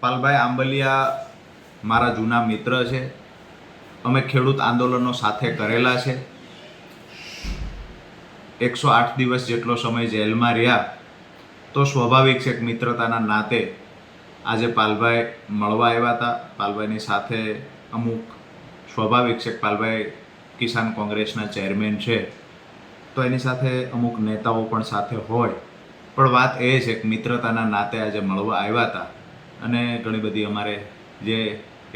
પાલભાઈ આંબલિયા મારા જૂના મિત્ર છે. અમે ખેડૂત આંદોલનો સાથે કરેલા છે. 108 દિવસ જેટલો સમય જેલમાં રહ્યા તો સ્વાભાવિક છે કે મિત્રતાના નાતે આજે પાલભાઈ મળવા આવ્યા હતા. પાલભાઈની સાથે અમુક સ્વાભાવિક છે કે પાલભાઈ કિસાન કોંગ્રેસના ચેરમેન છે તો એની સાથે અમુક નેતાઓ પણ સાથે હોય, પણ વાત એ છે કે મિત્રતાના નાતે આજે મળવા આવ્યા હતા અને ઘણી બધી અમારે જે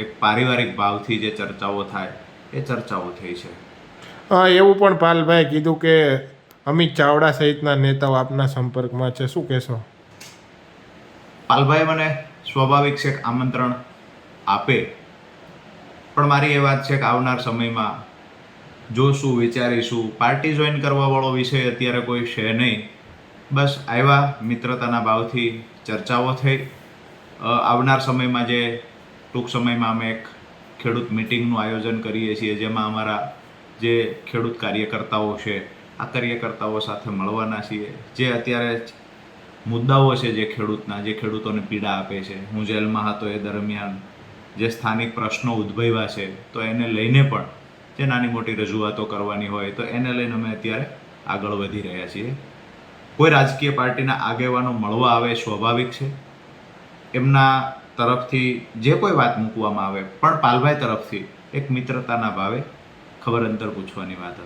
એક પારિવારિક ભાવથી જે ચર્ચાઓ થાય એ ચર્ચાઓ થઈ છે. એવું પણ પાલભાઈ કીધું કે અમિત ચાવડા સહિતના નેતાઓ આપના સંપર્કમાં છે, શું કહેશો? પાલભાઈ મને સ્વાભાવિક છે કે આમંત્રણ આપે, પણ મારી એ વાત છે કે આવનાર સમયમાં જોશું, વિચારીશું. પાર્ટી જોઈન કરવાવાળો વિષય અત્યારે કોઈ છે નહીં. બસ આવ્યા, મિત્રતાના ભાવથી ચર્ચાઓ થઈ. આવનાર સમયમાં જે ટૂંક સમયમાં અમે એક ખેડૂત મિટિંગનું આયોજન કરીએ છીએ, જેમાં અમારા જે ખેડૂત કાર્યકર્તાઓ છે આ કાર્યકર્તાઓ સાથે મળવાના છીએ. જે અત્યારે મુદ્દાઓ છે જે ખેડૂતના, જે ખેડૂતોને પીડા આપે છે, હું જેલમાં હતો એ દરમિયાન જે સ્થાનિક પ્રશ્નો ઉદ્ભવ્યા છે તો એને લઈને પણ જે નાની મોટી રજૂઆતો કરવાની હોય તો એને લઈને અમે અત્યારે આગળ વધી રહ્યા છીએ. કોઈ રાજકીય પાર્ટીના આગેવાનો મળવા આવે સ્વાભાવિક છે, એમના તરફથી જે કોઈ વાત મૂકવામાં આવે, પણ પાલભાઈ તરફથી એક મિત્રતાના ભાવે ખબર અંતર પૂછવાની વાત હતી.